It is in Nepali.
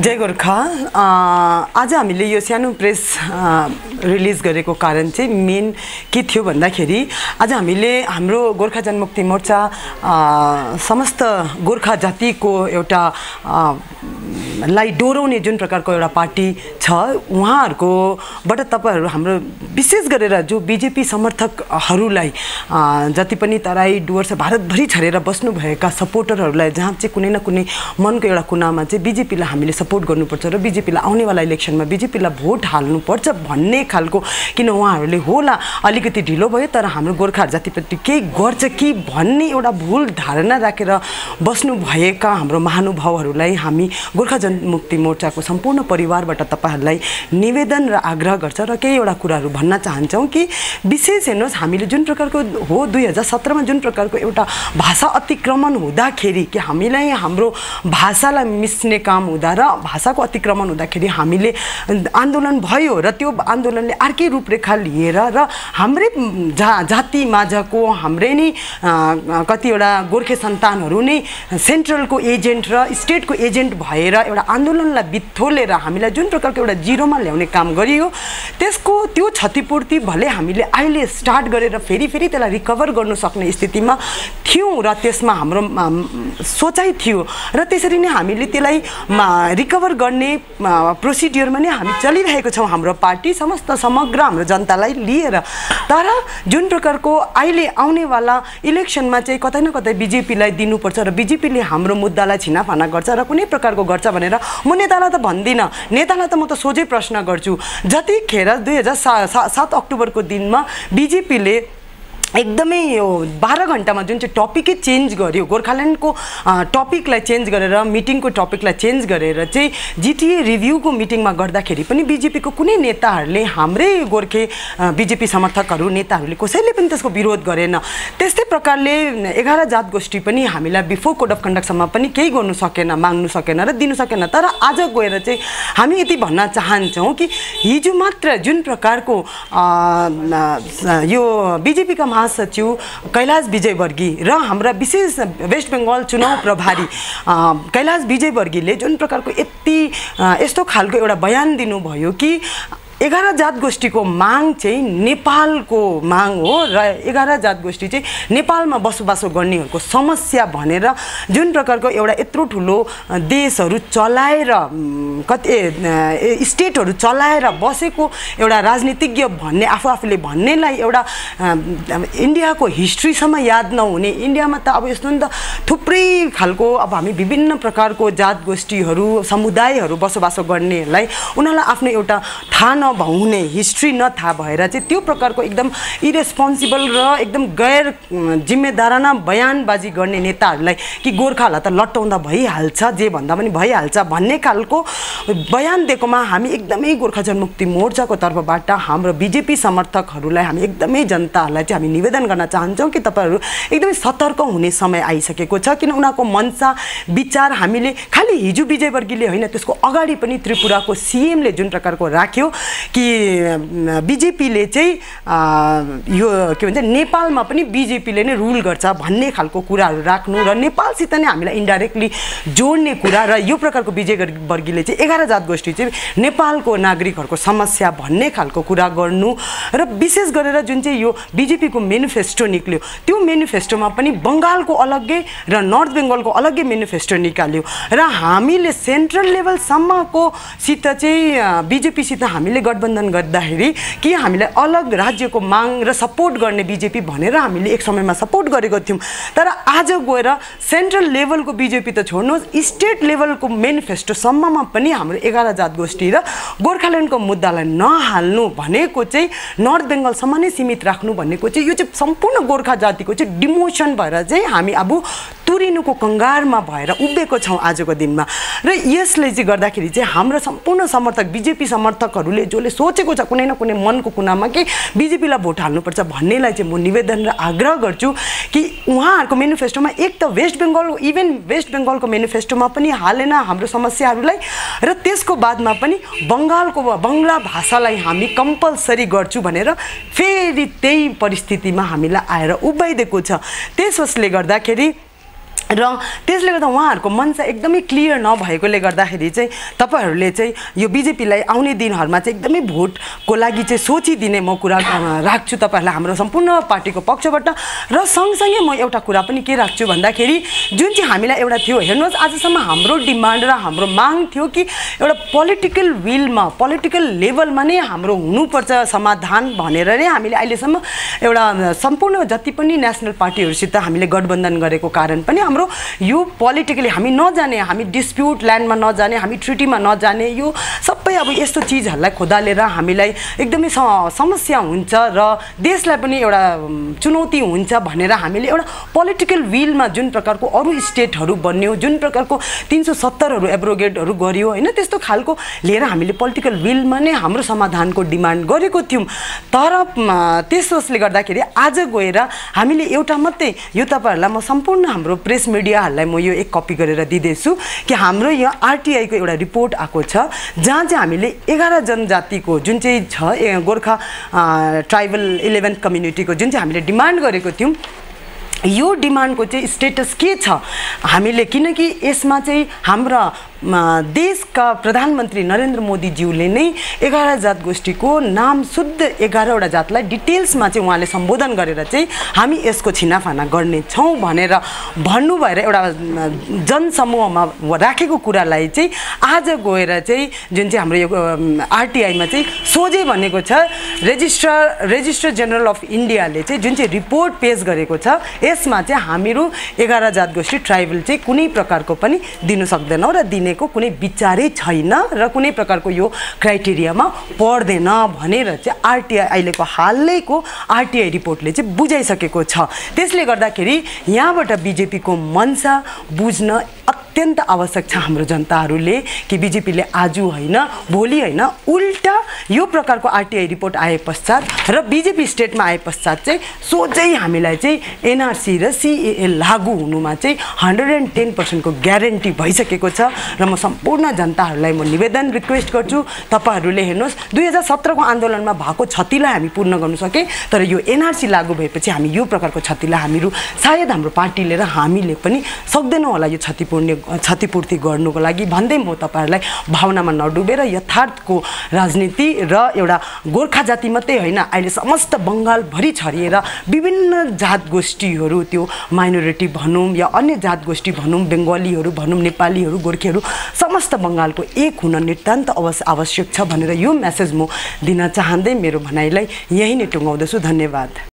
जय गोर्खा। आज हामीले यो सानो प्रेस रिलिज गरेको कारण चाहिँ मेन के थियो भन्दाखेरि आज हामीले हाम्रो गोर्खा जनमुक्ति मोर्चा समस्त गोर्खा जातिको एउटा लाई डोराउने जुन प्रकारको एउटा पार्टी छ उहाँहरुकोबाट तपाईहरु हाम्रो विशेष गरेर जो बीजेपी समर्थकहरुलाई जति पनि तराई डुवर्स भारतभरि छरेर बस्नु भएका सपोर्टरहरुलाई जहाँ चाहिँ कुनै न कुनै मनको एउटा कुनामा चाहिँ बीजेपी लाई हामीले सपोर्ट गर्नुपर्छ र बीजेपी लाई आउनेवाला इलेक्सनमा बीजेपी लाई भोट हाल्नुपर्छ भन्ने खालको किन उहाँहरुले होला अलिकति ढिलो भयो तर हाम्रो गोर्खा जातिप्रति के गर्छ कि भन्ने एउटा भूल धारणा राखेर बस्नु भएका हाम्रो महानुभावहरुलाई हामी गोर्खा जनमुक्ति मोर्चाको सम्पूर्ण परिवारबाट तपाईहरुलाई निवेदन र आग्रह गर्छ र केही एउटा कुराहरु भन्न चाहन्छौं कि विशेष हेर्नुस् हामीले जुन प्रकारको हो 2017 मा जुन प्रकारको एउटा भाषा अतिक्रमण हुँदाखेरि कि हामीलाई हाम्रो भाषालाई मिस्ने काम हुँदा र भाषाको अतिक्रमण हुँदाखेरि हामीले आन्दोलन भयो र त्यो आन्दोलनले अर्कै रूपरेखा लिएर र हाम्रै जाति माझको हाम्रै नै कतिवटा गोर्खे सन्तानहरु नै सेन्ट्रलको एजेन्ट र स्टेटको एजेन्ट भएर एउटा आन्दोलनलाई बिथोलेर हामीलाई जुन प्रकारको एउटा जिरोमा ल्याउने काम गरियो त्यसको त्यो क्षतिपूर्ति भले हामीले अहिले स्टार्ट गरेर फेरि त्यसलाई रिकभर गर्न सक्ने स्थितिमा थियौं र त्यसमा हाम्रो सोचाइ थियो र त्यसरी नै हामीले त्यसलाई रिकभर गर्ने प्रोसिडियरमा नै हामी चलिरहेको छौं हाम्रो पार्टी समग्र हाम्रो जनतालाई लिएर। तर जुन प्रकारको अहिले आउनेवाला इलेक्सनमा चाहिँ कतै न कतै बीजेपीलाई दिनुपर्छ र बीजेपीले हाम्रो मुद्दालाई छिनाफाना गर्छ र कुनै प्रकारको गर्छ भनेर म नेतालाई त भन्दिन, नेतालाई त म त सोझै प्रश्न गर्छु। जतिखेर 2007 अक्टोबरको दिनमा बीजेपीले एकदमै यो 12 घण्टामा जुन चाहिँ टपिकै चेन्ज गर्यो गोर्खाल्यान्डको टपिकलाई चेन्ज गरेर मिटिङको टपिकलाई चेन्ज गरेर चाहिँ जीटीए रिभ्यूको मिटिङमा गर्दाखेरि पनि बीजेपीको कुनै नेताहरूले हाम्रै गोर्खे बीजेपी समर्थकहरू नेताहरूले कसैले पनि त्यसको विरोध गरेन। त्यस्तै प्रकारले 11 जात गोष्ठी पनि हामीलाई बिफोर कोड अफ कन्डक्टसम्म पनि केही गर्नु सकेन, माग्नु सकेन र दिनु सकेन। तर आज गएर चाहिँ हामी यति भन्न चाहन्छौं कि हिजो मात्र जुन प्रकारको यो बीजेपीका महासचिव कैलाश विजयवर्गी र हाम्रा विशेष वेस्ट बेंगल चुनाव प्रभारी कैलाश विजयवर्गीले जुन प्रकारको यस्तो खालको एउटा बयान दिनुभयो कि 11 जात गोष्ठीको माग चाहिँ नेपालको माग हो र 11 जात गोष्ठी चाहिँ नेपालमा बसोबासो गर्नेहरुको समस्या भनेर जुन प्रकारको एउटा यत्रो ठुलो देशहरु चलाएर कति स्टेटहरु चलाएर बसेको एउटा राजनीतिज्ञ भन्ने आफूले भन्नेलाई एउटा इन्डियाको हिस्ट्रीसम्म याद नहुने इन्डियामा त अब यस्तो नि त थुप्रै खालको अब हामी विभिन्न प्रकारको जात गोष्ठीहरु समुदायहरु बसोबासो गर्नेहरुलाई उनीहरुलाई आफ्नो एउटा थाहा नभउने हिस्ट्री नथाहा भएर चाहिँ त्यो प्रकारको एकदम इरेस्पोन्सिबल र एकदम गैर जिम्मेदाराना बयानबाजी गर्ने नेताहरुलाई कि गोर्खालाई त लट्टाउँदा भइहाल्छ जे भन्दा पनि भइहाल्छ भन्ने खालको बयान दिएकोमा हामी एकदमै गोर्खा जनमुक्ति मोर्चाको तर्फबाट हाम्रो बीजेपी समर्थकहरुलाई हामी एकदमै जनताहरुलाई चाहिँ हामी निवेदन गर्न चाहन्छौं कि तपाईहरु एकदमै सतर्क हुने समय आइसकेको छ। किन उनीहरुको मनसा विचार हामीले खाली हिजो विजयवर्गीले हैन त्यसको अगाडि पनि त्रिपुराको सीएम ले जुन प्रकारको राख्यो कि बीजेपीले चाहिँ यो के भन्छ नेपालमा पनि बीजेपीले नै रुल गर्छ भन्ने खालको कुराहरु राख्नु र नेपालसित नै हामीलाई इन्डाइरेक्टली जोड्ने कुरा र यो प्रकारको विजयवर्गीले चाहिँ 11 जात गोष्ठी चाहिँ नेपालको नागरिकहरुको समस्या भन्ने खालको कुरा गर्नु र विशेष गरेर जुन चाहिँ यो बीजेपीको मेनिफेस्टो निक्ल्यो त्यो मेनिफेस्टोमा पनि बंगालको अलग्गै र नर्थ बेंगलको अलग्गै मेनिफेस्टो निकाल्यो र हामीले सेन्ट्रल लेभल सम्मको सित चाहिँ बीजेपी सित हामीले गठबन्धन गर्दाखेरि कि हामीले अलग राज्यको माग र सपोर्ट गर्ने बीजेपी भनेर हामीले एक समयमा सपोर्ट गरेको थियौं। तर आज गएर सेन्ट्रल लेभलको बीजेपी त छोड्नुहोस् स्टेट लेभलको मेनिफेस्टो सम्ममा पनि हाम्रो 11 जात गोष्ठी र गोर्खाल्यान्डको मुद्दालाई नहाल्नु भनेको चाहिँ नर्थ बेंगल सम्म नै सीमित राख्नु भनेको चाहिँ यो चाहिँ सम्पूर्ण गोर्खा जातिको चाहिँ डिमोसन भएर चाहिँ हामी अब तुरिनुको कंगारमा भएर उभिएको छौं आजको दिनमा। र यसले चाहिँ गर्दाखेरि चाहिँ हाम्रो सम्पूर्ण समर्थक बीजेपी समर्थकहरुले जसले सोचेको छ कुनै न कुनै मनको कुनामा कि बीजेपीलाई भोट हाल्नुपर्छ भन्नेलाई चाहिँ म निवेदन र आग्रह गर्छु कि उहाँहरुको मेनिफेस्टोमा एक त वेस्ट बेंगलको मेनिफेस्टोमा पनि हालेन हाम्रो समस्याहरुलाई र त्यसको बादमा पनि बंगला भाषालाई हामी कम्पल्सरी गर्छु भनेर फेरि त्यही परिस्थितिमा हामीलाई आएर उभ्याइदिएको छ। त्यसले गर्दाखेरि र त्यसले गर्दा उहाँहरूको मन चाहिँ एकदमै क्लियर नभएकोले गर्दाखेरि चाहिँ तपाईहरूले चाहिँ यो बिजेपीलाई आउने दिनहरूमा चाहिँ एकदमै भोटको लागि चाहिँ सोचिदिने म कुरा राख्छु तपाईँहरूलाई हाम्रो सम्पूर्ण पार्टीको पक्षबाट। र सँगसँगै म एउटा कुरा पनि के राख्छु भन्दाखेरि जुन चाहिँ हामीलाई एउटा थियो, हेर्नुहोस् आजसम्म हाम्रो डिमान्ड र हाम्रो माग थियो कि एउटा पोलिटिकल विलमा पोलिटिकल लेभलमा नै हाम्रो हुनुपर्छ समाधान भनेर नै हामीले अहिलेसम्म एउटा सम्पूर्ण जति पनि नेसनल पार्टीहरूसित हामीले गठबन्धन गरेको कारण पनि हाम्रो यो पोलिटिकली हामी नजाने, हामी डिस्प्युट ल्यान्डमा नजाने, हामी ट्रिटीमा नजाने, यो सबै अब यस्तो चिजहरूलाई खोदालेर हामीलाई एकदमै समस्या हुन्छ र देशलाई पनि एउटा चुनौती हुन्छ भनेर हामीले एउटा पोलिटिकल विलमा जुन प्रकारको अरू स्टेटहरू बन्यो, जुन प्रकारको 370हरू एब्रोगेटहरू गर्यो होइन, त्यस्तो खालको लिएर हामीले पोलिटिकल विलमा नै हाम्रो समाधानको डिमान्ड गरेको थियौँ। तर त्यसोले गर्दाखेरि आज गएर हामीले एउटा मात्रै यो तपाईँहरूलाई म सम्पूर्ण हाम्रो प्रेस मिडियाहरूलाई म यो एक कपी गरेर दिँदैछु कि हाम्रो यहाँ आरटीआईको एउटा रिपोर्ट आएको छ जहाँ चाहिँ हामीले 11 जनजातिको जुन चाहिँ छ गोर्खा ट्राइबल 11th कम्युनिटीको जुन चाहिँ हामीले डिमान्ड गरेको थियौँ, यो डिमान्डको चाहिँ स्टेटस के छ हामीले, किनकि यसमा चाहिँ हाम्रा देशका प्रधानमन्त्री नरेन्द्र मोदीज्यूले नै 11 जात गोष्ठीको नाम शुद्ध 11वटा जातलाई डिटेल्समा चाहिँ उहाँले सम्बोधन गरेर चाहिँ हामी यसको छिनाफाना गर्नेछौँ भनेर भन्नु भएर एउटा जनसमूहमा राखेको कुरालाई चाहिँ आज गएर चाहिँ जुन चाहिँ हाम्रो यो आरटीआईमा चाहिँ सोझै भनेको छ रेजिस्ट्रार जेनरल अफ इन्डियाले चाहिँ जुन चाहिँ रिपोर्ट पेश गरेको छ, यसमा चाहिँ हामीहरू 11 जात गोष्ठी ट्राइबल चाहिँ कुनै प्रकारको पनि दिनु सक्दैनौँ र दिनेको कुनै विचारै छैन र कुनै प्रकारको यो क्राइटेरियामा पर्दैन भनेर चाहिँ आरटीआई अहिलेको हालैको आरटीआई रिपोर्टले चाहिँ बुझाइसकेको छ। त्यसले गर्दाखेरि यहाँबाट बिजेपीको मनसा बुझ्न अत्यन्त आवश्यक छ हाम्रो जनताहरूले कि बिजेपीले आज होइन भोलि होइन उल्टा यो प्रकारको आरटीआई रिपोर्ट आए पश्चात र बिजेपी स्टेटमा आए पश्चात चाहिँ सोझै हामीलाई चाहिँ एनआरसी र सीएए लागू हुनुमा चाहिँ 110% को ग्यारेन्टी भइसकेको छ। र म सम्पूर्ण जनताहरूलाई म निवेदन रिक्वेस्ट गर्छु, तपाईँहरूले हेर्नुहोस् 2017 को आन्दोलनमा भएको क्षतिलाई हामी पूर्ण गर्नु सके, तर यो एनआरसी लागू भएपछि हामी यो प्रकारको क्षतिलाई हामीहरू सायद हाम्रो पार्टीले र हामीले पनि सक्दैनौँ होला यो क्षतिपूर्ति गर्नुको लागि भन्दै म तपाईँहरूलाई भावनामा नडुबेर यथार्थको राजनीति र एउटा गोर्खा जाति मात्रै होइन अहिले समस्त बङ्गालभरि छरिएर विभिन्न जात गोष्ठीहरू त्यो माइनोरिटी भनौँ या अन्य जात गोष्ठी भनौँ, बङ्गालीहरू भनौँ, नेपालीहरू, गोर्खेहरू समस्त बङ्गालको एक हुन नितान्त आवश्यक छ भनेर यो मेसेज म दिन चाहँदै मेरो भनाइलाई यही नै टुङ्गाउँदछु। धन्यवाद।